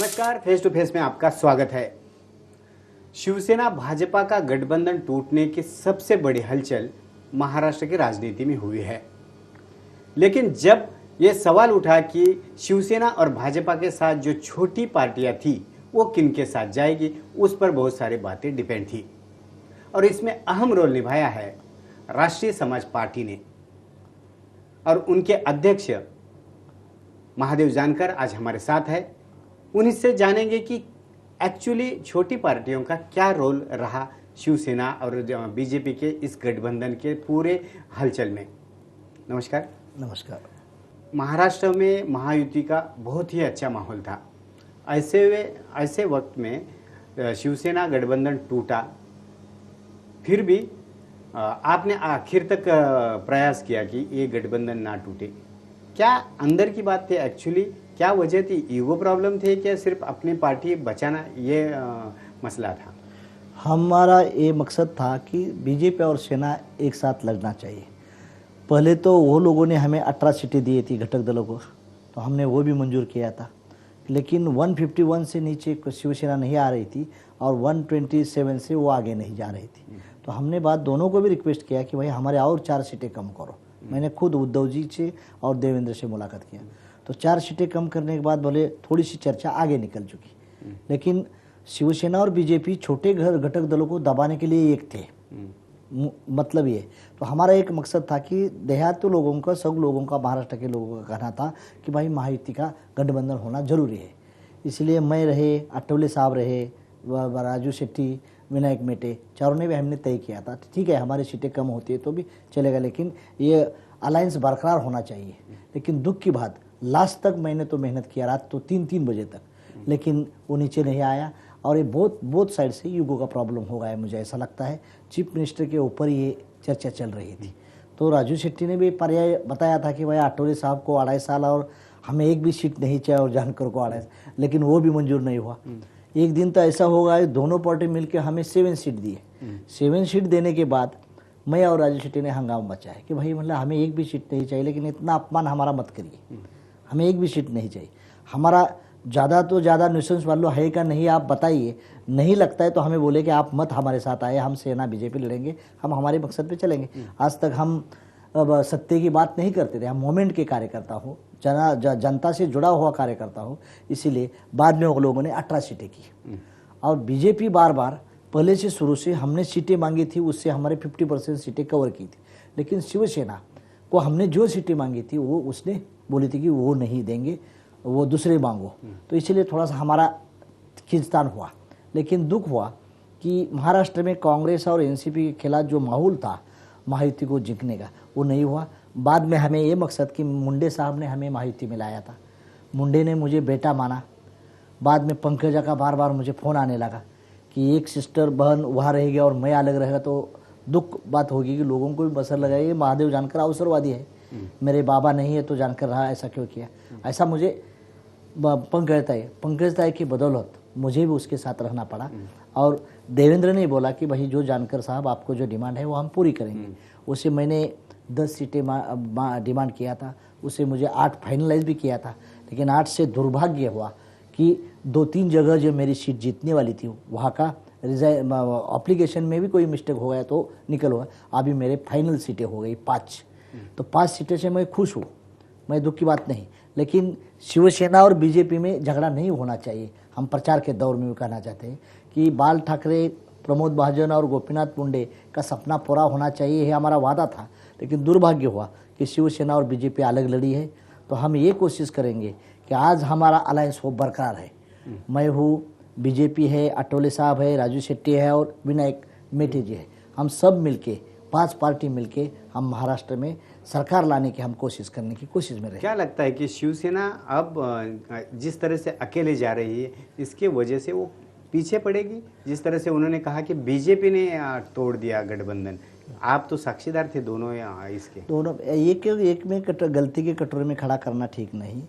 नमस्कार, face to face में आपका स्वागत है। शिवसेना भाजपा का गठबंधन टूटने की सबसे बड़ी हलचल महाराष्ट्र की राजनीति में हुई है। लेकिन जब यह सवाल उठा कि शिवसेना और भाजपा के साथ जो छोटी पार्टियां थी वो किन के साथ जाएगी, उस पर बहुत सारी बातें डिपेंड थी और इसमें अहम रोल निभाया है राष्ट्रीय समाज पार्टी ने। और उनके अध्यक्ष महादेव जानकर आज हमारे साथ है। उन्हीं से जानेंगे कि एक्चुअली छोटी पार्टियों का क्या रोल रहा शिवसेना और बीजेपी के इस गठबंधन के पूरे हलचल में। नमस्कार। नमस्कार। महाराष्ट्र में महायुति का बहुत ही अच्छा माहौल था। ऐसे वक्त में शिवसेना गठबंधन टूटा, फिर भी आपने आखिर तक प्रयास किया कि ये गठबंधन ना टूटे। क्या अंदर की बात थी एक्चुअली, क्या वजह थी? ईगो प्रॉब्लम थे क्या सिर्फ अपनी पार्टी बचाना ये मसला था? हमारा ये मकसद था कि बीजेपी और सेना एक साथ लड़ना चाहिए। पहले तो वो लोगों ने हमें 18 सीटें दी थी घटक दलों को, तो हमने वो भी मंजूर किया था। लेकिन 151 से नीचे शिवसेना नहीं आ रही थी और 127 से वो आगे नहीं जा रही थी। तो हमने बात दोनों को भी रिक्वेस्ट किया कि भाई हमारे और 4 सीटें कम करो। मैंने खुद उद्धव जी से और देवेंद्र से मुलाकात किया, तो 4 सीटें कम करने के बाद बोले थोड़ी सी चर्चा आगे निकल चुकी। लेकिन शिवसेना और बीजेपी छोटे घटक दलों को दबाने के लिए एक थे। मतलब ये तो हमारा एक मकसद था कि देहात लोगों का, सब लोगों का, महाराष्ट्र के लोगों का कहना था कि भाई महायुति का गठबंधन होना जरूरी है। इसलिए मैं रहे, आठवले साहब रहे, राजू शेट्टी, विनायक मेटे, चारों ने भी हमने तय किया था ठीक है हमारी सीटें कम होती है तो भी चलेगा, लेकिन ये अलायंस बरकरार होना चाहिए। लेकिन दुख की बात, लास्ट तक मैंने तो मेहनत किया, रात तो 3-3 बजे तक, लेकिन वो नीचे नहीं आया। और ये बहुत साइड से युगों का प्रॉब्लम हो गया है, मुझे ऐसा लगता है। चीफ मिनिस्टर के ऊपर ये चर्चा चल रही थी। तो राजू शेट्टी ने भी पर्याय बताया था कि भाई आठवले साहब को 2.5 साल और हमें एक भी सीट नहीं चाहिए और जानकर को 2.5, लेकिन वो भी मंजूर नहीं हुआ। एक दिन तो ऐसा होगा दोनों पार्टी मिलकर हमें 7 सीट दिए। 7 सीट देने के बाद मैं और राजू शेट्टी ने हंगामा मचाया कि भाई मतलब हमें एक भी सीट नहीं चाहिए, लेकिन इतना अपमान हमारा मत करिए, हमें एक भी सीट नहीं चाहिए। हमारा ज़्यादा तो ज़्यादा न्यूसेंस वालों है का नहीं, आप बताइए। नहीं लगता है तो हमें बोले कि आप मत हमारे साथ आए, हम सेना बीजेपी लड़ेंगे, हम हमारे मकसद पे चलेंगे। आज तक हम अब सत्य की बात नहीं करते थे, हम मोमेंट के कार्यकर्ता हो, जनता से जुड़ा हुआ कार्यकर्ता हो। इसीलिए बाद में वो लोगों ने 18 सीटें की। और बीजेपी बार बार पहले से शुरू से हमने सीटें मांगी थी, उससे हमारे 50% सीटें कवर की थी। लेकिन शिवसेना को हमने जो सीटें मांगी थी वो उसने बोली थी कि वो नहीं देंगे, वो दूसरे मांगो। तो इसलिए थोड़ा सा हमारा खिंचतान हुआ। लेकिन दुख हुआ कि महाराष्ट्र में कांग्रेस और एनसीपी के खिलाफ जो माहौल था महायुति को जीतने का, वो नहीं हुआ। बाद में हमें ये मकसद कि मुंडे साहब ने हमें महायुति में लाया था, मुंडे ने मुझे बेटा माना। बाद में पंकजा का बार बार मुझे फ़ोन आने लगा कि एक सिस्टर बहन वहाँ रहेगी और मैं अलग रहेगा तो दुख बात होगी कि लोगों को भी बसर लगाएगी। महादेव जानकर अवसरवादी है, मेरे बाबा नहीं है तो जानकर रहा, ऐसा क्यों किया, ऐसा मुझे पंकजता की बदौलत मुझे भी उसके साथ रहना पड़ा। और देवेंद्र ने बोला कि भाई जो जानकर साहब आपको जो डिमांड है वो हम पूरी करेंगे। उसे मैंने 10 सीटें डिमांड किया था, उसे मुझे 8 फाइनलाइज भी किया था। लेकिन 8 से दुर्भाग्य हुआ कि 2-3 जगह जो मेरी सीट जीतने वाली थी वहाँ का एप्लीकेशन में भी कोई मिस्टेक हो गया तो निकल हुआ। अभी मेरे फाइनल सीटें हो गई 5। तो 5 सीटें से मैं खुश हूँ, मैं दुख की बात नहीं। लेकिन शिवसेना और बीजेपी में झगड़ा नहीं होना चाहिए। हम प्रचार के दौर में भी कहना चाहते हैं कि बाल ठाकरे, प्रमोद महाजन और गोपीनाथ मुंडे का सपना पूरा होना चाहिए, ये हमारा वादा था। लेकिन दुर्भाग्य हुआ कि शिवसेना और बीजेपी अलग लड़ी है। तो हम ये कोशिश करेंगे कि आज हमारा अलायंस हो बरकरार है। मैं हूँ, बीजेपी है, आठवले साहब है, राजू शेट्टी है और विनायक मेटे जी है। हम सब मिलके 5 पार्टी मिलके हम महाराष्ट्र में सरकार लाने की हम कोशिश करने की कोशिश में रहे। क्या लगता है कि शिवसेना अब जिस तरह से अकेले जा रही है, इसके वजह से वो पीछे पड़ेगी? जिस तरह से उन्होंने कहा कि बीजेपी ने तोड़ दिया गठबंधन, आप तो साक्षीदार थे दोनों इसके। दोनों एक में गलती के कटोरे में खड़ा करना ठीक नहीं,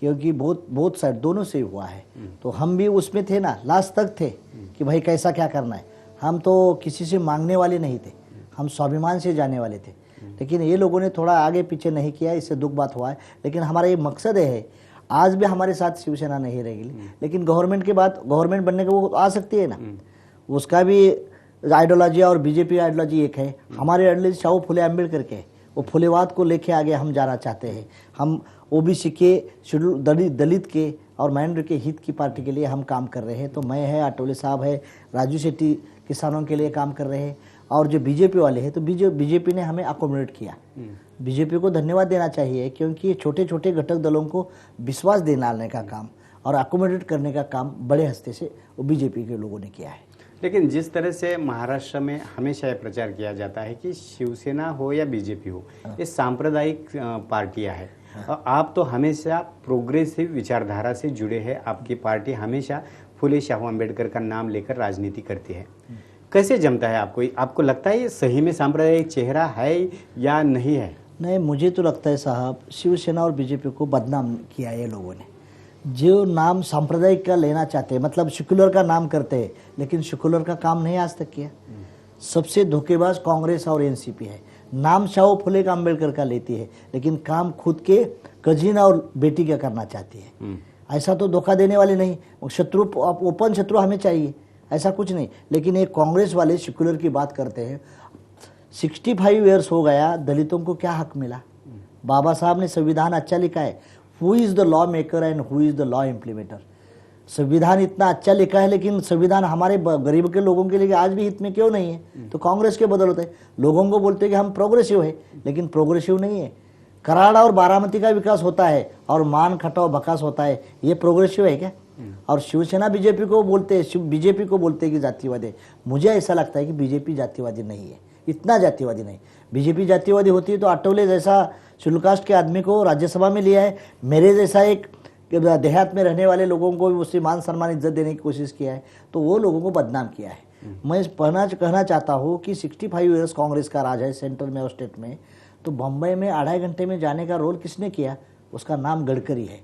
क्योंकि बहुत साइड दोनों से हुआ है। तो हम भी उसमें थे ना, लास्ट तक थे कि भाई कैसा क्या करना है। हम तो किसी से मांगने वाले नहीं थे, हम स्वाभिमान से जाने वाले थे। लेकिन ये लोगों ने थोड़ा आगे पीछे नहीं किया, इससे दुख बात हुआ है। लेकिन हमारा ये मकसद है आज भी हमारे साथ शिवसेना नहीं रहेगी, लेकिन गवर्नमेंट के बाद गवर्नमेंट बनने के वो आ सकती है ना, उसका भी आइडियोलॉजी और बीजेपी आइडियोलॉजी एक है। हमारे आइडियोलॉजी शाहू फुले अम्बेडकर के, वो फुलेवाद को लेके आगे हम जाना चाहते हैं। हम ओबीसी के, शेड्यूल दलित के और माइनॉरिटी के हित की पार्टी के लिए हम काम कर रहे हैं। तो मैं है, आठवले साहब है, राजू शेट्टी किसानों के लिए काम कर रहे हैं, और जो बीजेपी वाले हैं तो बीजेपी ने हमें अकोमोडेट किया। बीजेपी को धन्यवाद देना चाहिए, क्योंकि ये छोटे छोटे घटक दलों को विश्वास दिलाने का काम और अकोमोडेट करने का काम बड़े हस्ते से वो बीजेपी के लोगों ने किया है। लेकिन जिस तरह से महाराष्ट्र में हमेशा यह प्रचार किया जाता है कि शिवसेना हो या बीजेपी हो, ये सांप्रदायिक पार्टियां हैं, और आप तो हमेशा प्रोग्रेसिव विचारधारा से जुड़े हैं। आपकी पार्टी हमेशा फुले शाहू अम्बेडकर का नाम लेकर राजनीति करती है। कैसे जमता है आपको लगता है ये सही में सांप्रदायिक चेहरा है या नहीं है? नहीं, मुझे तो लगता है साहब, शिवसेना और बीजेपी को बदनाम किया है लोगों ने। जो नाम सांप्रदायिक का लेना चाहते हैं, मतलब सेक्युलर का नाम करते हैं, लेकिन सेक्युलर का काम नहीं आज तक किया। सबसे धोखेबाज कांग्रेस और एनसीपी है। नाम शाहू फुले का अम्बेडकर का लेती है, लेकिन काम खुद के कजिन और बेटी का करना चाहती है। ऐसा तो धोखा देने वाले नहीं, शत्रु ओपन शत्रु हमें चाहिए, ऐसा कुछ नहीं। लेकिन ये कांग्रेस वाले सेक्युलर की बात करते हैं। 65 ईयर्स हो गया, दलितों को क्या हक मिला? बाबा साहब ने संविधान अच्छा लिखा है, who is the law maker and who is the law implementer. संविधान इतना अच्छा लिखा है, लेकिन संविधान हमारे गरीब के लोगों के लिए आज भी हित में क्यों नहीं है? तो कांग्रेस के बदौलत है। लोगों को बोलते हैं कि हम प्रोग्रेसिव है, लेकिन प्रोग्रेसिव नहीं है। कराड़ा और बारामती का विकास होता है और मान खटाव बकास होता है, ये प्रोग्रेसिव है क्या? और शिवसेना बीजेपी को बोलते हैं कि जातिवादी है। मुझे ऐसा लगता है कि बीजेपी जातिवादी नहीं है, इतना जातिवादी नहीं। बीजेपी जातिवादी होती है तो आठवले जैसा शेड्यूल कास्ट के आदमी को राज्यसभा में लिया है, मेरे जैसा एक देहात में रहने वाले लोगों को भी उससे मान सम्मान इज्जत देने की कोशिश किया है, तो वो लोगों को बदनाम किया है। मैं कहना चाहता हूँ कि 65 ईयर्स कांग्रेस का राज है सेंटर में और स्टेट में, तो बम्बई में 2.5 घंटे में जाने का रोल किसने किया? उसका नाम गडकरी है।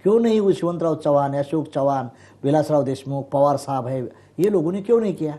क्यों नहीं यशवंतराव चौहान, अशोक चौहान, विलासराव देशमुख, पवार साहब है, ये लोगों ने क्यों नहीं किया?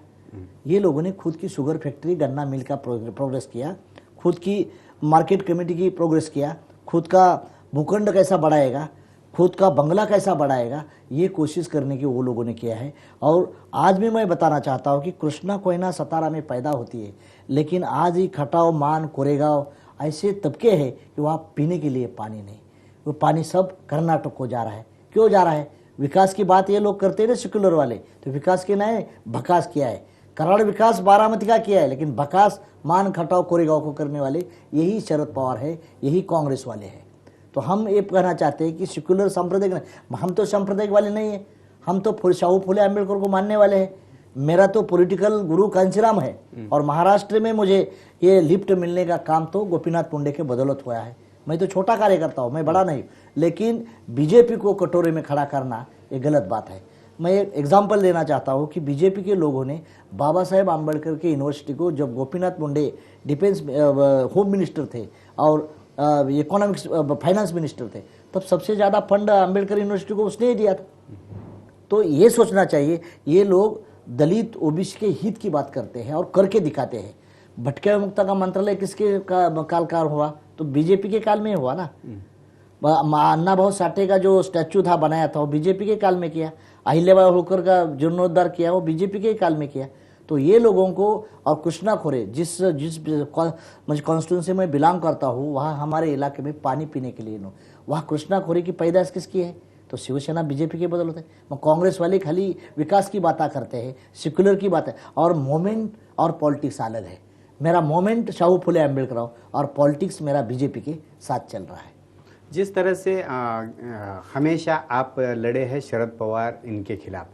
ये लोगों ने खुद की शुगर फैक्ट्री, गन्ना मिल का प्रोग्रेस किया, खुद की मार्केट कमेटी की प्रोग्रेस किया, खुद का भूखंड कैसा बढ़ाएगा, खुद का बंगला कैसा बढ़ाएगा, ये कोशिश करने की वो लोगों ने किया है। और आज भी मैं बताना चाहता हूँ कि कृष्णा कोयना सतारा में पैदा होती है, लेकिन आज ही खटाव, मान, कोरेगांव ऐसे तबके हैं कि वहाँ पीने के लिए पानी नहीं। वो पानी सब कर्नाटक को जा रहा है। क्यों जा रहा है? विकास की बात ये लोग करते हैं ना सेक्युलर वाले, तो विकास के नए भकास किया है। कराड़ विकास बारामती का किया है, लेकिन भकास मान खटाव कोरेगांव को करने वाले यही शरद पवार है, यही कांग्रेस वाले हैं। तो हम ये कहना चाहते हैं कि सेक्युलर सांप्रदायिक, हम तो सांप्रदायिक वाले नहीं है, हम तो शाहू फुले अम्बेडकर को मानने वाले हैं। मेरा तो पॉलिटिकल गुरु कांचीराम है, और महाराष्ट्र में मुझे ये लिफ्ट मिलने का काम तो गोपीनाथ मुंडे के बदौलत हुआ है। मैं तो छोटा कार्यकर्ता हूँ, मैं बड़ा नहीं, लेकिन बीजेपी को कटोरे में खड़ा करना ये गलत बात है। मैं एक एग्जाम्पल देना चाहता हूँ कि बीजेपी के लोगों ने बाबा साहेब आम्बेडकर के यूनिवर्सिटी को, जब Gopinath Munde defence home minister थे और इकोनॉमिक्स फाइनेंस मिनिस्टर थे, तब सबसे ज़्यादा फंड आम्बेडकर यूनिवर्सिटी को उसने ही दिया था। तो ये सोचना चाहिए, ये लोग दलित ओबीसी के हित की बात करते हैं और करके दिखाते हैं। भटके मुक्ता का मंत्रालय किसके कालकार हुआ? तो बीजेपी के काल में हुआ ना। अन्ना भाऊ साठे का जो स्टैचू था बनाया था वो बीजेपी के काल में किया। अहिल्याबाई होलकर का जीर्णोद्धार किया वो बीजेपी के काल में किया। तो ये लोगों को, और कृष्णा खोरे जिस कॉन्स्टिट्यूंसी में बिलोंग करता हूँ, वहाँ हमारे इलाके में पानी पीने के लिए वहाँ कृष्णा खोरे की पैदाइश किसकी है? तो शिवसेना बीजेपी के बदौलत है। कांग्रेस वाले खाली विकास की बातें करते हैं, सेक्युलर की बातें, और मोमेंट और पॉलिटिक्स अलग है। मेरा मोमेंट शाहू फुले अम्बेडकर और पॉलिटिक्स मेरा बीजेपी के साथ चल रहा है। जिस तरह से हमेशा आप लड़े हैं शरद पवार इनके खिलाफ,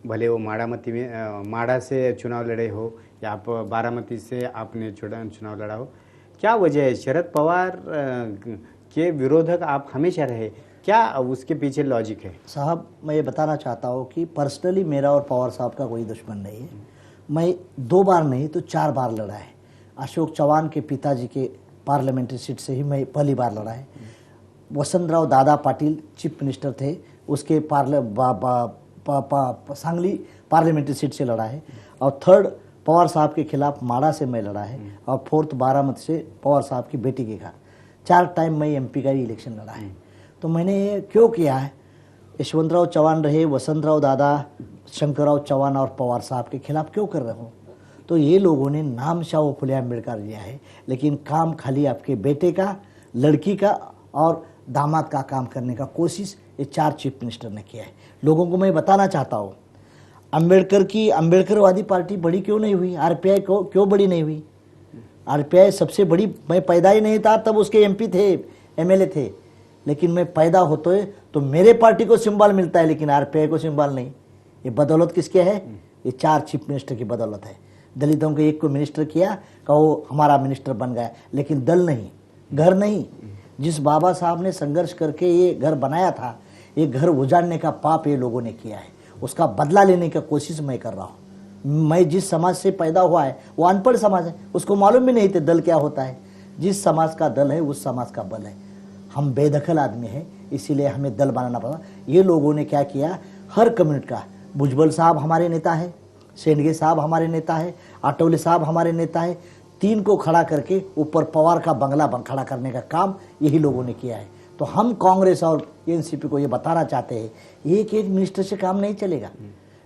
भले वो माड़ा से चुनाव लड़े हो या आप बारामती से आपने चुनाव लड़ा हो, क्या वजह है? शरद पवार के विरोधक आप हमेशा रहे, क्या उसके पीछे लॉजिक है? साहब, मैं ये बताना चाहता हूँ कि पर्सनली मेरा और पवार साहब का कोई दुश्मन नहीं है। मैं 2 बार नहीं तो 4 बार लड़ा है। अशोक चौहान के पिताजी के पार्लियामेंट्री सीट से ही मैं पहली बार लड़ा है। वसंतराव दादा पाटिल चीफ मिनिस्टर थे, उसके सांगली पार्लियामेंट्री सीट से लड़ा है। और 3rd पवार साहब के खिलाफ माड़ा से मैं लड़ा है, और 4th बारामती से पवार साहब की बेटी के घर। 4 टाइम मैं MP का ही इलेक्शन लड़ा है। तो मैंने क्यों किया है? यशवंतराव चौहान रहे, वसंतराव दादा, शंकरराव चौहान और पवार साहब के खिलाफ क्यों कर रहे हो? तो ये लोगों ने नाम शाह फुले अम्बेडकर लिया है, लेकिन काम खाली आपके बेटे का, लड़की का और दामाद का काम करने का कोशिश ये 4 चीफ मिनिस्टर ने किया है। लोगों को मैं बताना चाहता हूँ, अम्बेडकर की अम्बेडकरवादी पार्टी बड़ी क्यों नहीं हुई? आरपीआई को क्यों बड़ी नहीं हुई? आरपीआई सबसे बड़ी, मैं पैदा ही नहीं था तब उसके एमपी थे, एमएलए थे, लेकिन मैं पैदा होते हुए तो मेरे पार्टी को सिंबल मिलता है, लेकिन आरपीआई को सिंबल नहीं। ये बदौलत किसके है? ये 4 चीफ मिनिस्टर की बदौलत है। दलितों को एक को मिनिस्टर किया, कहो हमारा मिनिस्टर बन गया, लेकिन दल नहीं, घर नहीं। जिस बाबा साहब ने संघर्ष करके ये घर बनाया था, ये घर उजाड़ने का पाप ये लोगों ने किया है, उसका बदला लेने की कोशिश मैं कर रहा हूँ। मैं जिस समाज से पैदा हुआ है वो अनपढ़ समाज है, उसको मालूम भी नहीं थे दल क्या होता है। जिस समाज का दल है उस समाज का बल है। हम बेदखल आदमी हैं, इसीलिए हमें दल बनाना पड़ा। ये लोगों ने क्या किया, हर कम्युनिटी का, भुजबल साहब हमारे नेता है, शेंडगे साहब हमारे नेता है, आठवले साहब हमारे नेता है, 3 को खड़ा करके ऊपर पवार का बंगला खड़ा करने का काम यही लोगों ने किया है। तो हम कांग्रेस और एनसीपी को ये बताना चाहते हैं, एक एक मिनिस्टर से काम नहीं चलेगा।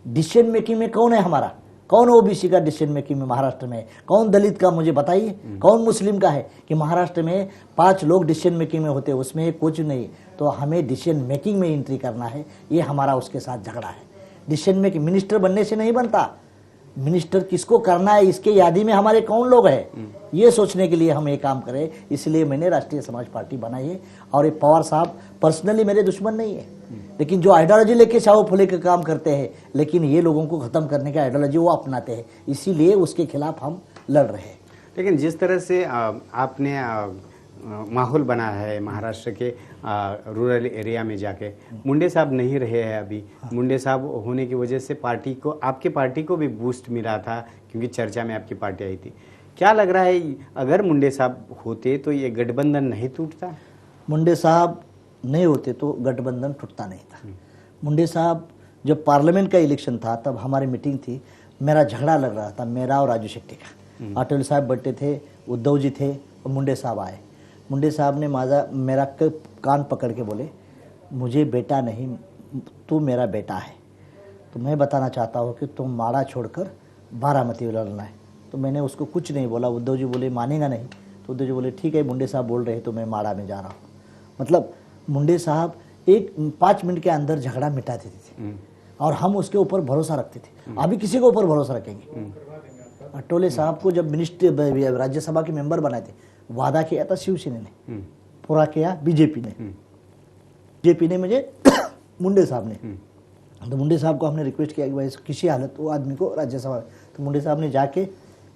डिसीजन मेकिंग में कौन है हमारा? कौन ओबीसी का डिसीजन मेकिंग में महाराष्ट्र में? कौन दलित का मुझे बताइए? कौन मुस्लिम का है? कि महाराष्ट्र में 5 लोग डिसीजन मेकिंग में होते हैं, उसमें कुछ नहीं। तो हमें डिसीजन मेकिंग में एंट्री करना है, ये हमारा उसके साथ झगड़ा है। डिसीजन मेकिंग मिनिस्टर बनने से नहीं बनता, मिनिस्टर किसको करना है इसके यादी में हमारे कौन लोग हैं, ये सोचने के लिए हम ये काम करें। इसलिए मैंने राष्ट्रीय समाज पार्टी बनाई है। और ये पवार साहब पर्सनली मेरे दुश्मन नहीं है, लेकिन जो आइडियोलॉजी लेके शाह फुले का काम करते हैं, लेकिन ये लोगों को खत्म करने का आइडियोलॉजी वो अपनाते हैं, इसीलिए उसके खिलाफ हम लड़ रहे हैं। लेकिन जिस तरह से आपने माहौल बना है महाराष्ट्र के रूरल एरिया में जाके, मुंडे साहब नहीं रहे हैं अभी। मुंडे साहब होने की वजह से पार्टी को, आपके पार्टी को भी बूस्ट मिला था, क्योंकि चर्चा में आपकी पार्टी आई थी। क्या लग रहा है, अगर मुंडे साहब होते तो ये गठबंधन नहीं टूटता? मुंडे साहब नहीं होते तो गठबंधन टूटता नहीं था। मुंडे साहब जब पार्लियामेंट का इलेक्शन था तब हमारी मीटिंग थी, मेरा झगड़ा लग रहा था, मेरा और राजू शेट्टी का। अटल साहब बैठे थे, उद्धव जी थे और मुंडे साहब आए। मुंडे साहब ने मेरा कान पकड़ के बोले, मुझे बेटा नहीं, तू मेरा बेटा है, तो मैं बताना चाहता हूँ कि तुम माड़ा छोड़कर बारामती लड़ना है। तो मैंने उसको कुछ नहीं बोला। उद्धव जी बोले मानेगा नहीं, तो उद्धव जी बोले ठीक है, मुंडे साहब बोल रहे हैं तो मैं माड़ा में जा रहा हूँ। मतलब मुंडे साहब 5 मिनट के अंदर झगड़ा मिटा देते थे और हम उसके ऊपर भरोसा रखते थे। अभी किसी के ऊपर भरोसा रखेंगे? अटोले साहब को जब मिनिस्टर राज्यसभा के मेंबर बनाए थे, वादा किया था शिवसेना ने, पूरा किया बीजेपी ने। बीजेपी ने मुझे मुंडे साहब ने, तो मुंडे साहब को हमने रिक्वेस्ट किया कि भाई किसी हालत वो आदमी को राज्यसभा, तो मुंडे साहब ने जाके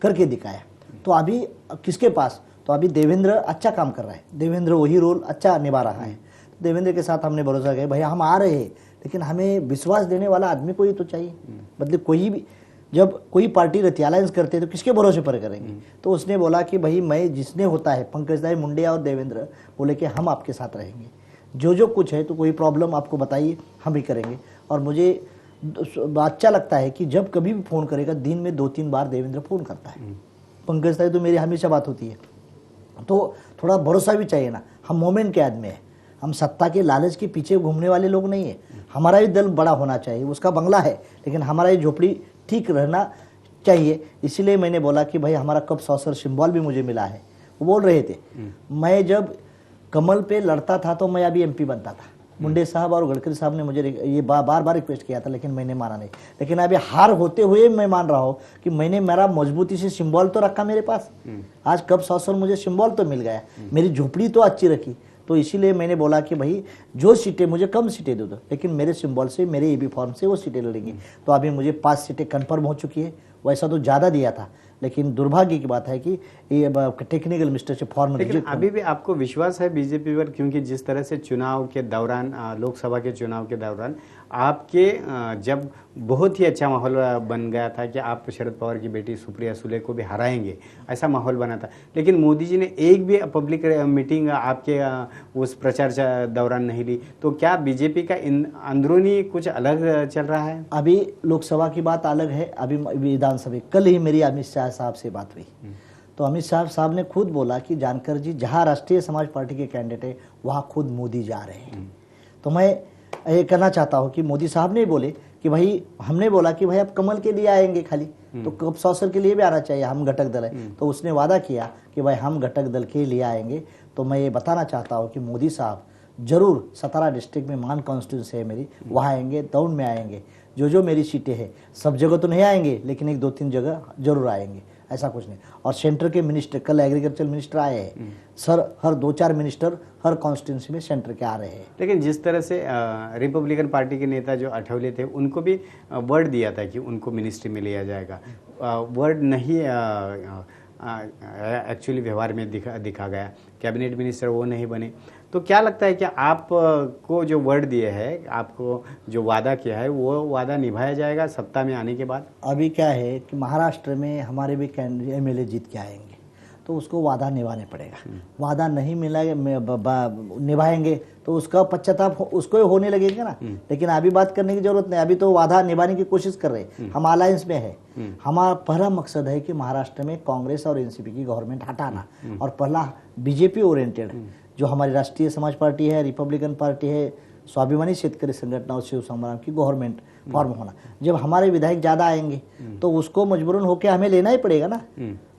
करके दिखाया। तो अभी किसके पास, तो अभी देवेंद्र अच्छा काम कर रहा है, देवेंद्र वही रोल अच्छा निभा रहा है। तो देवेंद्र के साथ हमने भरोसा किया, भैया हम आ रहे हैं, लेकिन हमें विश्वास देने वाला आदमी कोई तो चाहिए। मतलब कोई भी, जब कोई पार्टी रहती है अलायंस करते हैं तो किसके भरोसे पर करेंगे? तो उसने बोला कि भाई मैं, जिसने होता है पंकज दाई, मुंडे और देवेंद्र बोले कि हम आपके साथ रहेंगे, जो कुछ है तो कोई प्रॉब्लम आपको बताइए, हम ही करेंगे। और मुझे अच्छा लगता है कि जब कभी भी फ़ोन करेगा, दिन में 2-3 बार देवेंद्र फ़ोन करता है। पंकज दाई तो मेरी हमेशा बात होती है। तो थोड़ा भरोसा भी चाहिए ना, हम मोमेंट के आदमी हैं, हम सत्ता के लालच के पीछे घूमने वाले लोग नहीं है। हमारा भी दल बड़ा होना चाहिए, उसका बंगला है, लेकिन हमारा ये झोपड़ी ठीक रहना चाहिए। इसलिए मैंने बोला कि भाई हमारा कप सॉसर सिंबल भी मुझे मिला है। वो बोल रहे थे, मैं जब कमल पे लड़ता था तो मैं अभी एमपी बनता था। मुंडे साहब और गडकरी साहब ने मुझे ये बार बार रिक्वेस्ट किया था, लेकिन मैंने माना नहीं। लेकिन अभी हार होते हुए मैं मान रहा हूँ कि मैंने मेरा मजबूती से सिंबल तो रखा मेरे पास। आज कप सॉसर मुझे सिंबल तो मिल गया, मेरी झोपड़ी तो अच्छी रखी। तो इसीलिए मैंने बोला कि भाई जो सीटें, मुझे कम सीटें दे दो, लेकिन मेरे सिंबल से, मेरे ईबी फॉर्म से वो सीटें लड़ेंगी। तो अभी मुझे 5 सीटें कन्फर्म हो चुकी है। वैसा तो ज़्यादा दिया था, लेकिन दुर्भाग्य की बात है कि ये टेक्निकल मिस्टेक से फॉर्म, लेकिन अभी भी आपको विश्वास है बीजेपी पर? क्योंकि जिस तरह से चुनाव के दौरान, लोकसभा के चुनाव के दौरान आपके जब बहुत ही अच्छा माहौल बन गया था कि आप शरद पवार की बेटी सुप्रिया सुले को भी हराएंगे, ऐसा माहौल बना था, लेकिन मोदी जी ने एक भी पब्लिक मीटिंग आपके उस प्रचार दौरान नहीं ली। तो क्या बीजेपी का अंदरूनी कुछ अलग चल रहा है? अभी लोकसभा की बात अलग है, अभी विधानसभा, कल ही मेरी अमित शाह साहब से बात हुई, तो अमित साहब ने खुद बोला कि जानकर जी जहाँ राष्ट्रीय समाज पार्टी के कैंडिडेट है वहाँ खुद मोदी जा रहे हैं। तो मैं ये कहना चाहता हूँ कि मोदी साहब ने बोले कि भाई, हमने बोला कि भाई आप कमल के लिए आएंगे खाली, तो कब सौसर के लिए भी आना चाहिए, हम घटक दल है। तो उसने वादा किया कि भाई हम घटक दल के लिए आएंगे। तो मैं ये बताना चाहता हूँ कि मोदी साहब जरूर सतारा डिस्ट्रिक्ट में मान कॉन्स्टिट्यूंसी है मेरी, वहाँ आएंगे, दौड़ में आएंगे। जो मेरी सीटें हैं सब जगह तो नहीं आएंगे, लेकिन 1-2-3 जगह जरूर आएंगे, ऐसा कुछ नहीं। और सेंटर के मिनिस्टर, कल एग्रीकल्चर मिनिस्टर आए हैं सर, हर 2-4 मिनिस्टर हर कॉन्स्टिट्यूंसी में सेंटर के आ रहे हैं। लेकिन जिस तरह से रिपब्लिकन पार्टी के नेता जो आठवले थे, उनको भी वर्ड दिया था कि उनको मिनिस्ट्री में लिया जाएगा, वर्ड नहीं एक्चुअली व्यवहार में दिखा गया, कैबिनेट मिनिस्टर वो नहीं बने। तो क्या लगता है कि आप को जो वर्ड दिए है, आपको जो वादा किया है, वो वादा निभाया जाएगा सत्ता में आने के बाद? अभी क्या है कि महाराष्ट्र में हमारे भी MLA जीत के आएंगे, तो उसको वादा निभाने पड़ेगा। वादा नहीं मिला निभाएंगे तो उसका पश्चाताप उसको ही होने लगेगा ना। लेकिन अभी बात करने की जरूरत नहीं, अभी तो वादा निभाने की कोशिश कर रहे हैं, हम अलायंस में है। हमारा पहला मकसद है कि महाराष्ट्र में कांग्रेस और एनसीपी की गवर्नमेंट हटाना, और पहला बीजेपी ओरिएंटेड जो हमारी राष्ट्रीय समाज पार्टी है, रिपब्लिकन पार्टी है, स्वाभिमानी शेतकरी संगठन और शिव संग्राम की गवर्नमेंट फॉर्म होना। जब हमारे विधायक ज्यादा आएंगे तो उसको मजबूरन होकर हमें लेना ही पड़ेगा ना।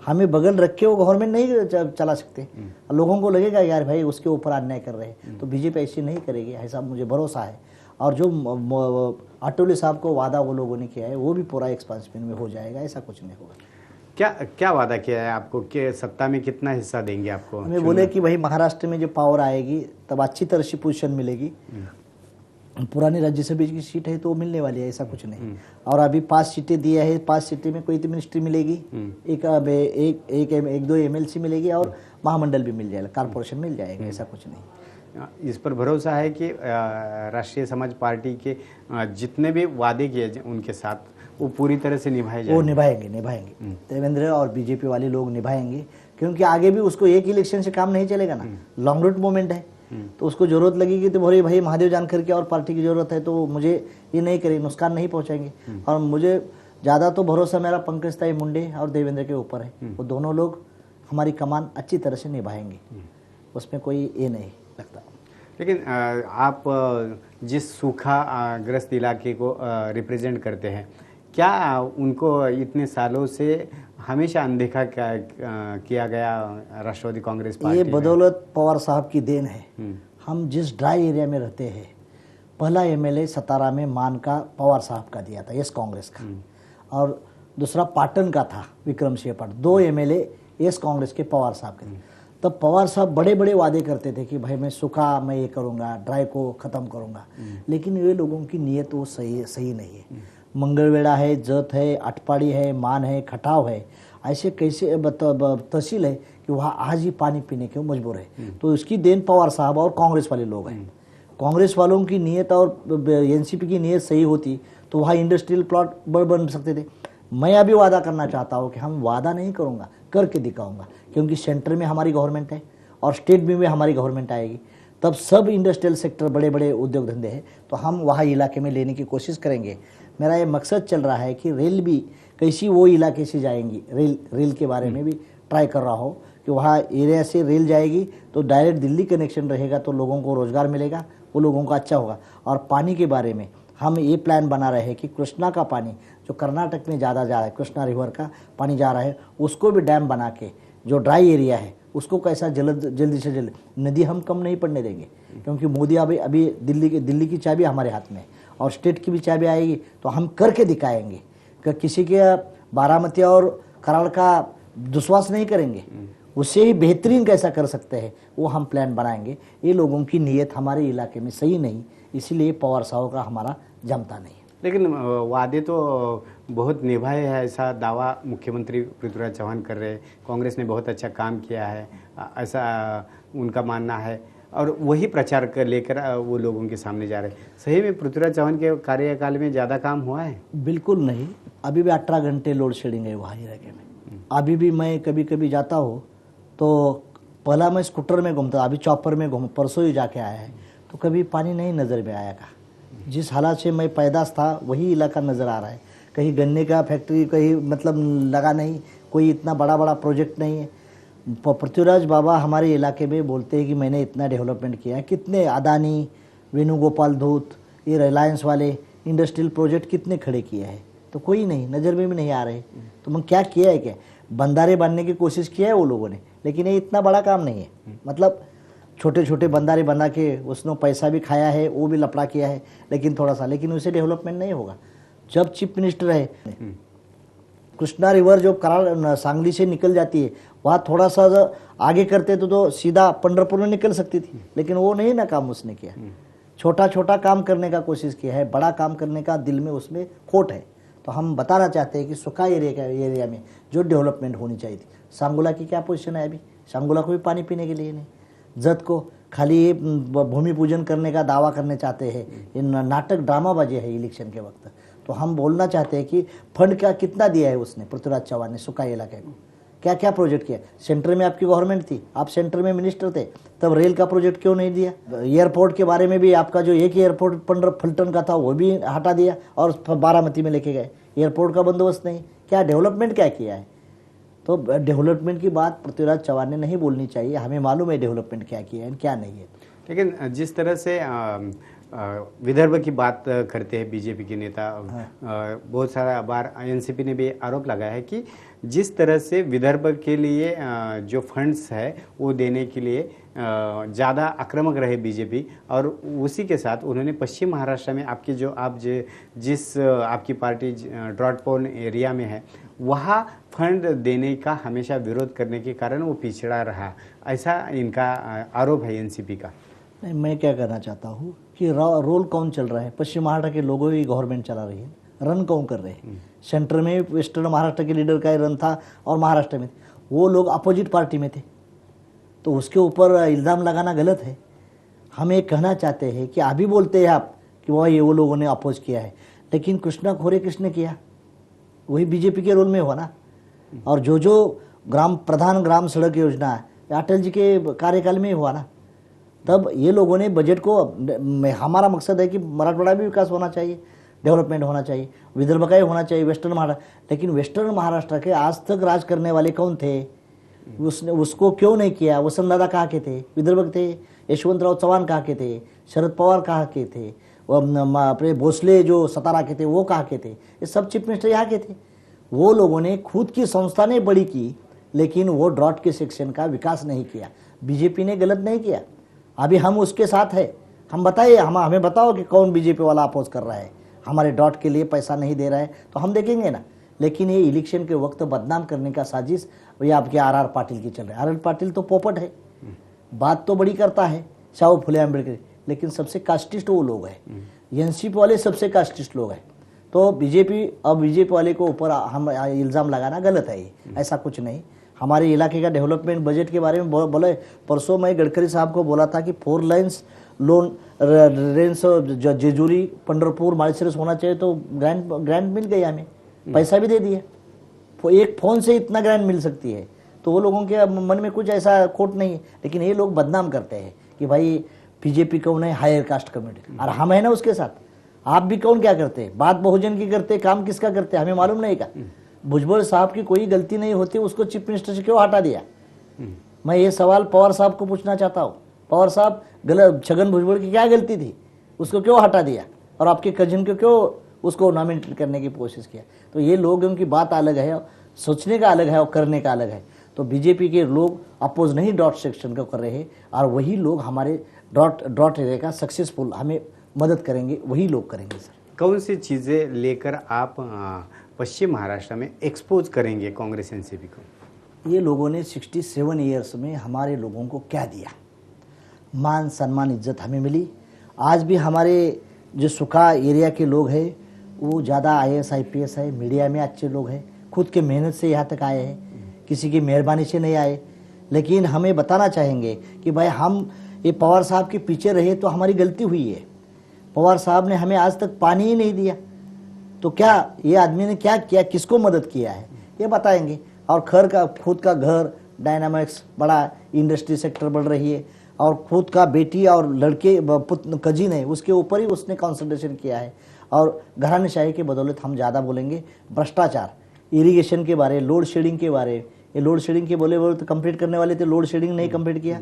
हमें बगल रख के वो गवर्नमेंट नहीं चला सकते। लोगों को लगेगा यार भाई उसके ऊपर अन्याय कर रहे हैं, तो बीजेपी ऐसी नहीं करेगी, ऐसा मुझे भरोसा है। और जो आठवले साहब को वादा वो लोगों ने किया है वो भी पूरा एक्सपांशन में हो जाएगा, ऐसा कुछ नहीं होगा। क्या वादा किया है आपको कि सत्ता में कितना हिस्सा देंगे आपको? हमें बोले कि भाई महाराष्ट्र में जो पावर आएगी तब अच्छी तरह से पोजीशन मिलेगी। पुरानी राज्यसभा की सीट है तो वो मिलने वाली है, ऐसा कुछ नहीं। और अभी 5 सीटें दिया है, 5 सीटें में कोई तो मिनिस्ट्री मिलेगी, एक 2 MLC मिलेगी और महामंडल भी मिल जाएगा, कारपोरेशन मिल जाएगा, ऐसा कुछ नहीं। इस पर भरोसा है कि राष्ट्रीय समाज पार्टी के जितने भी वादे किए उनके साथ वो पूरी तरह से निभाए जाएंगे? वो निभाएंगे देवेंद्र और बीजेपी वाले लोग निभाएंगे, क्योंकि आगे भी उसको एक इलेक्शन से काम नहीं चलेगा ना, लॉन्ग रूट मूवमेंट है। तो उसको जरूरत लगेगी तो बोले भाई महादेव जानकर के और पार्टी की जरूरत है, तो मुझे ये नहीं करेंगे, नुकसान नहीं पहुंचाएंगे। और मुझे ज़्यादा तो भरोसा मेरा पंकज ताई मुंडे और देवेंद्र के ऊपर है, वो दोनों लोग हमारी कमान अच्छी तरह से निभाएंगे, उसमें कोई ये नहीं लगता। लेकिन आप जिस सूखा ग्रस्त इलाके को रिप्रेजेंट करते हैं, क्या उनको इतने सालों से हमेशा अनदेखा किया गया राष्ट्रवादी कांग्रेस पार्टी? ये बदौलत पवार साहब की देन है। हम जिस ड्राई एरिया में रहते हैं, पहला MLA सतारा में मान का पवार साहब का दिया था, यस कांग्रेस का, और दूसरा पाटन का था विक्रम सिंह पाट। 2 MLA यस कांग्रेस के पवार साहब के। तब पवार साहब बड़े बड़े वादे करते थे कि भाई मैं सूखा मैं ये करूँगा, ड्राई को ख़त्म करूँगा, लेकिन ये लोगों की नीयत वो सही नहीं है। मंगलवेड़ा है, जत है, अटपाड़ी है, मान है, खटाव है, ऐसे कैसे तहसील है कि वहाँ आज ही पानी पीने के मजबूर है। तो इसकी देन पवार साहब और कांग्रेस वाले लोग हैं। कांग्रेस वालों की नीयत और NCP की नीयत सही होती तो वहाँ इंडस्ट्रियल प्लॉट बन सकते थे। मैं अभी वादा करना चाहता हूँ कि हम वादा नहीं करूँगा, करके दिखाऊंगा, क्योंकि सेंटर में हमारी गवर्नमेंट है और स्टेट में भी हमारी गवर्नमेंट आएगी, तब सब इंडस्ट्रियल सेक्टर बड़े बड़े उद्योग धंधे हैं तो हम वहाँ इलाके में लेने की कोशिश करेंगे। मेरा ये मकसद चल रहा है कि रेल भी कैसी वो इलाके से जाएंगी, रेल के बारे में भी ट्राई कर रहा हो कि वहाँ एरिया से रेल जाएगी तो डायरेक्ट दिल्ली कनेक्शन रहेगा, तो लोगों को रोज़गार मिलेगा, वो लोगों का अच्छा होगा। और पानी के बारे में हम ये प्लान बना रहे हैं कि कृष्णा का पानी जो कर्नाटक में ज़्यादा जा रहा है, कृष्णा रिवर का पानी जा रहा है, उसको भी डैम बना के जो ड्राई एरिया है उसको कैसा जल्दी से जल्द, नदी हम कम नहीं पड़ने देंगे, क्योंकि मोदी अभी दिल्ली की चाबी हमारे हाथ में है और स्टेट की भी चाबी आएगी, तो हम करके दिखाएंगे कि किसी के बारामती और कराड़ का दुश्वास नहीं करेंगे, उससे ही बेहतरीन कैसा कर सकते हैं वो हम प्लान बनाएंगे। ये लोगों की नीयत हमारे इलाके में सही नहीं, इसीलिए पवार साहब का हमारा जमता नहीं। लेकिन वादे तो बहुत निभाए हैं, ऐसा दावा मुख्यमंत्री पृथ्वीराज चौहान कर रहे हैं। कांग्रेस ने बहुत अच्छा काम किया है, ऐसा उनका मानना है, और वही प्रचार कर लेकर वो लोगों के सामने जा रहे हैं। सही में पृथ्वीराज चौहान के कार्यकाल में ज़्यादा काम हुआ है? बिल्कुल नहीं, अभी भी 18 घंटे लोड शेडिंग है वहाँ इलाके में। अभी भी मैं कभी कभी जाता हूँ तो पहला मैं स्कूटर में घूमता, अभी चॉपर में घूम, परसों ही जाके आया है, तो कभी पानी नहीं नज़र में आया था। जिस हालात से मैं पैदाश था वही इलाका नज़र आ रहा है। कहीं गन्ने का फैक्ट्री कहीं मतलब लगा नहीं, कोई इतना बड़ा बड़ा प्रोजेक्ट नहीं है। पृथ्वीराज बाबा हमारे इलाके में बोलते हैं कि मैंने इतना डेवलपमेंट किया है। कितने अदानी, वेणुगोपाल धूत, ये रिलायंस वाले इंडस्ट्रियल प्रोजेक्ट कितने खड़े किए हैं? तो कोई नहीं, नज़र में भी नहीं आ रहे। तो मैं क्या किया है, क्या बंदारे बांधने की कोशिश किया है वो लोगों ने, लेकिन ये इतना बड़ा काम नहीं है। मतलब छोटे छोटे बंदारे बना के उसने पैसा भी खाया है, वो भी लपड़ा किया है, लेकिन थोड़ा सा, लेकिन उससे डेवलपमेंट नहीं होगा। जब चीफ मिनिस्टर है, कृष्णा रिवर जो करार सांगली से निकल जाती है, वहाँ थोड़ा सा आगे करते तो सीधा पंढरपुर में निकल सकती थी, लेकिन वो नहीं ना काम उसने किया। छोटा छोटा काम करने का कोशिश किया है, बड़ा काम करने का दिल में उसमें खोट है। तो हम बताना चाहते हैं कि सुखा एरिया में जो डेवलपमेंट होनी चाहिए थी। सांगोला की क्या पोजीशन है अभी? सांगोला को भी पानी पीने के लिए नहीं। जत को खाली भूमि पूजन करने का दावा करने चाहते हैं। ये नाटक ड्रामाबाजी है इलेक्शन के वक्त। तो हम बोलना चाहते हैं कि फंड का कितना दिया है उसने, पृथ्वीराज चौहान ने सुखा इलाके को, क्या क्या प्रोजेक्ट किया? सेंटर में आपकी गवर्नमेंट थी, आप सेंटर में मिनिस्टर थे, तब रेल का प्रोजेक्ट क्यों नहीं दिया? एयरपोर्ट के बारे में भी आपका जो एक एयरपोर्ट फलटन का था वो भी हटा दिया और बारामती में लेके गए। एयरपोर्ट का बंदोबस्त नहीं, क्या डेवलपमेंट क्या किया है? तो डेवलपमेंट की बात पृथ्वीराज चौहान ने नहीं बोलनी चाहिए। हमें मालूम है डेवलपमेंट क्या किया है क्या नहीं है। लेकिन जिस तरह से विदर्भ की बात करते हैं बीजेपी के नेता, बहुत सारा बार एनसीपी ने भी आरोप लगाया है कि जिस तरह से विदर्भ के लिए जो फंड्स है वो देने के लिए ज़्यादा आक्रामक रहे बीजेपी, और उसी के साथ उन्होंने पश्चिम महाराष्ट्र में आपकी जो जिस आपकी पार्टी ड्रॉट पोन एरिया में है वहाँ फंड देने का हमेशा विरोध करने के कारण वो पिछड़ा रहा, ऐसा इनका आरोप है एनसीपी का। नहीं, मैं क्या कहना चाहता हूँ कि रोल कौन चल रहा है? पश्चिम महाराष्ट्र के लोगों की गवर्नमेंट चला रही है, रन कौन कर रहे हैं? सेंटर में वेस्टर्न महाराष्ट्र के लीडर का ही रन था और महाराष्ट्र में वो लोग अपोजिट पार्टी में थे, तो उसके ऊपर इल्ज़ाम लगाना गलत है। हम ये कहना चाहते हैं कि अभी बोलते हैं आप कि वो लोगों ने अपोज किया है, लेकिन कृष्णा खोरे किसने किया? वही बीजेपी के रोल में हुआ ना। और जो प्रधान ग्राम सड़क योजना है अटल जी के कार्यकाल में ही हुआ ना। तब ये लोगों ने बजट को, हमारा मकसद है कि मराठवाड़ा भी विकास होना चाहिए, डेवलपमेंट होना चाहिए, विदर्भ का ही होना चाहिए, वेस्टर्न महाराष्ट्र। लेकिन वेस्टर्न महाराष्ट्र के आज तक राज करने वाले कौन थे? उसको क्यों नहीं किया? वसंतदादा कहाँ के थे? विदर्भ थे। यशवंतराव चौहान कहाँ के थे? शरद पवार कहाँ के थे? अपने भोसले जो सतारा के थे वो कहाँ के थे? ये सब चीफ मिनिस्टर यहाँ के थे। वो लोगों ने खुद की संस्थानें बड़ी की, लेकिन वो ड्रॉट के सेक्शन का विकास नहीं किया। बीजेपी ने गलत नहीं किया, अभी हम उसके साथ है। हम बताइए, हमें बताओ कि कौन बीजेपी वाला अपोज कर रहा है, हमारे ड्रॉट के लिए पैसा नहीं दे रहा है, तो हम देखेंगे ना। लेकिन ये इलेक्शन के वक्त बदनाम करने का साजिश ये आपके आर पाटिल की चल रही है। आर पाटिल तो पोपट है, बात तो बड़ी करता है, शाहू फुले अम्बेडकर, लेकिन सबसे कास्टिस्ट वो लोग हैं। एनसीपी वाले सबसे कास्टिस्ट लोग हैं। तो बीजेपी वाले को ऊपर हम इल्ज़ाम लगाना गलत है। ऐसा कुछ नहीं। हमारे इलाके का डेवलपमेंट बजट के बारे में बोले, परसों मैं गडकरी साहब को बोला था कि 4 लाइन्स लोन रेंस जेजूरी पंढरपुर मालसरस होना चाहिए, तो ग्रांट मिल गई, हमें पैसा भी दे दिया। एक फ़ोन से इतना ग्रांट मिल सकती है, तो वो लोगों के मन में कुछ ऐसा खोट नहीं है। लेकिन ये लोग बदनाम करते हैं कि भाई बीजेपी कौन है? हायर कास्ट कम्युनिटी, और हम है ना उसके साथ। आप भी कौन क्या करते हैं? बात बहुजन की करते, काम किसका करते हैं? हमें मालूम नहीं का। भुजबल साहब की कोई गलती नहीं होती, उसको चीफ मिनिस्टर से क्यों हटा दिया? मैं ये सवाल पवार साहब को पूछना चाहता हूँ। पवार साहब, गलत छगन भुजबल की क्या गलती थी? उसको क्यों हटा दिया? और आपके कजिन को क्यों उसको नॉमिनेट करने की कोशिश किया? तो ये लोगों की बात अलग है, सोचने का अलग है और करने का अलग है। तो बीजेपी के लोग अपोज नहीं ड्रॉट सेक्शन को कर रहे हैं, और वही लोग हमारे ड्रॉट एरिया का सक्सेसफुल हमें मदद करेंगे, वही लोग करेंगे। सर, कौन सी चीज़ें लेकर आप पश्चिम महाराष्ट्र में एक्सपोज करेंगे कांग्रेस एनसीपी को? ये लोगों ने 67 ईयर्स में हमारे लोगों को क्या दिया? मान सम्मान इज्जत हमें मिली। आज भी हमारे जो सुखा एरिया के लोग हैं वो ज़्यादा IAS IPS है, मीडिया में अच्छे लोग हैं, खुद के मेहनत से यहाँ तक आए हैं, किसी की मेहरबानी से नहीं आए। लेकिन हमें बताना चाहेंगे कि भाई हम ये पवार साहब के पीछे रहे तो हमारी गलती हुई है। पवार साहब ने हमें आज तक पानी ही नहीं दिया, तो क्या ये आदमी ने क्या किया, किसको मदद किया है, ये बताएंगे। और खुद का घर डायनामिक्स बड़ा इंडस्ट्री सेक्टर बढ़ रही है, और खुद का बेटी और लड़के कजिन है उसके ऊपर ही उसने कंसंट्रेशन किया है। और घरानेशाही के बदौलत हम ज़्यादा बोलेंगे भ्रष्टाचार, इरिगेशन के बारे, लोड शेडिंग के बारे। ये लोड शेडिंग के बोले तो कंप्लीट करने वाले थे, लोड शेडिंग नहीं कंप्लीट किया।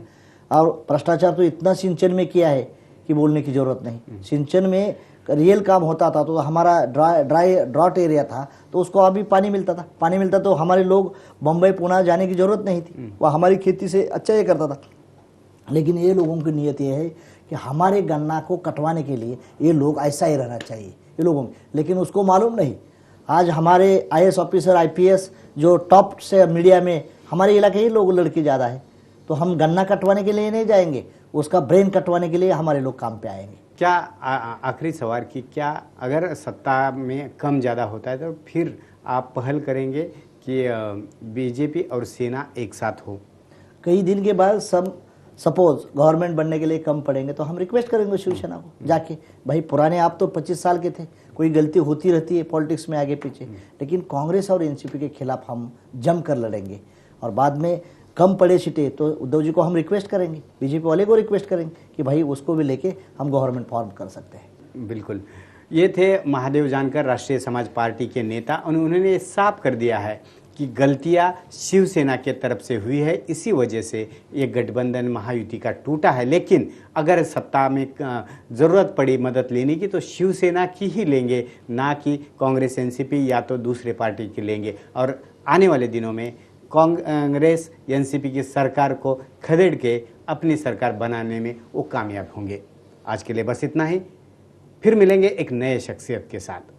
और भ्रष्टाचार तो इतना सिंचन में किया है कि बोलने की जरूरत नहीं। सिंचन में रियल काम होता था तो हमारा ड्रॉट एरिया था तो उसको अभी पानी मिलता तो हमारे लोग बम्बई पुणे जाने की जरूरत नहीं थी, वह हमारी खेती से अच्छा ये करता था। लेकिन ये लोगों की नीयत ये है कि हमारे गन्ना को कटवाने के लिए ये लोग ऐसा ही रहना चाहिए ये लोगों में, लेकिन उसको मालूम नहीं। आज हमारे IAS ऑफिसर IPS जो टॉप से मीडिया में हमारे इलाके ही लोग लड़के ज़्यादा है, तो हम गन्ना कटवाने के लिए नहीं जाएंगे, उसका ब्रेन कटवाने के लिए हमारे लोग काम पे आएंगे। क्या आखिरी सवाल की, क्या अगर सत्ता में कम ज़्यादा होता है तो फिर आप पहल करेंगे कि बीजेपी और सेना एक साथ हो? कई दिन के बाद सब सपोज गवर्नमेंट बनने के लिए कम पड़ेंगे तो हम रिक्वेस्ट करेंगे शिवसेना को जाके, भाई पुराने आप तो 25 साल के थे, कोई गलती होती रहती है पॉलिटिक्स में आगे पीछे, लेकिन कांग्रेस और एनसीपी के खिलाफ हम जम कर लड़ेंगे। और बाद में कम पड़े सीटें तो उद्धव जी को हम रिक्वेस्ट करेंगे, बीजेपी वाले को रिक्वेस्ट करेंगे कि भाई उसको भी लेके हम गवर्नमेंट फॉर्म कर सकते हैं। बिल्कुल, ये थे महादेव जानकर, राष्ट्रीय समाज पार्टी के नेता। उन्होंने साफ कर दिया है कि गलतियां शिवसेना के तरफ से हुई है, इसी वजह से ये गठबंधन महायुति का टूटा है। लेकिन अगर सत्ता में ज़रूरत पड़ी मदद लेने की तो शिवसेना की ही लेंगे, ना कि कांग्रेस एनसीपी या तो दूसरे पार्टी की लेंगे। और आने वाले दिनों में कांग्रेस एनसीपी की सरकार को खदेड़ के अपनी सरकार बनाने में वो कामयाब होंगे। आज के लिए बस इतना ही, फिर मिलेंगे एक नए शख्सियत के साथ।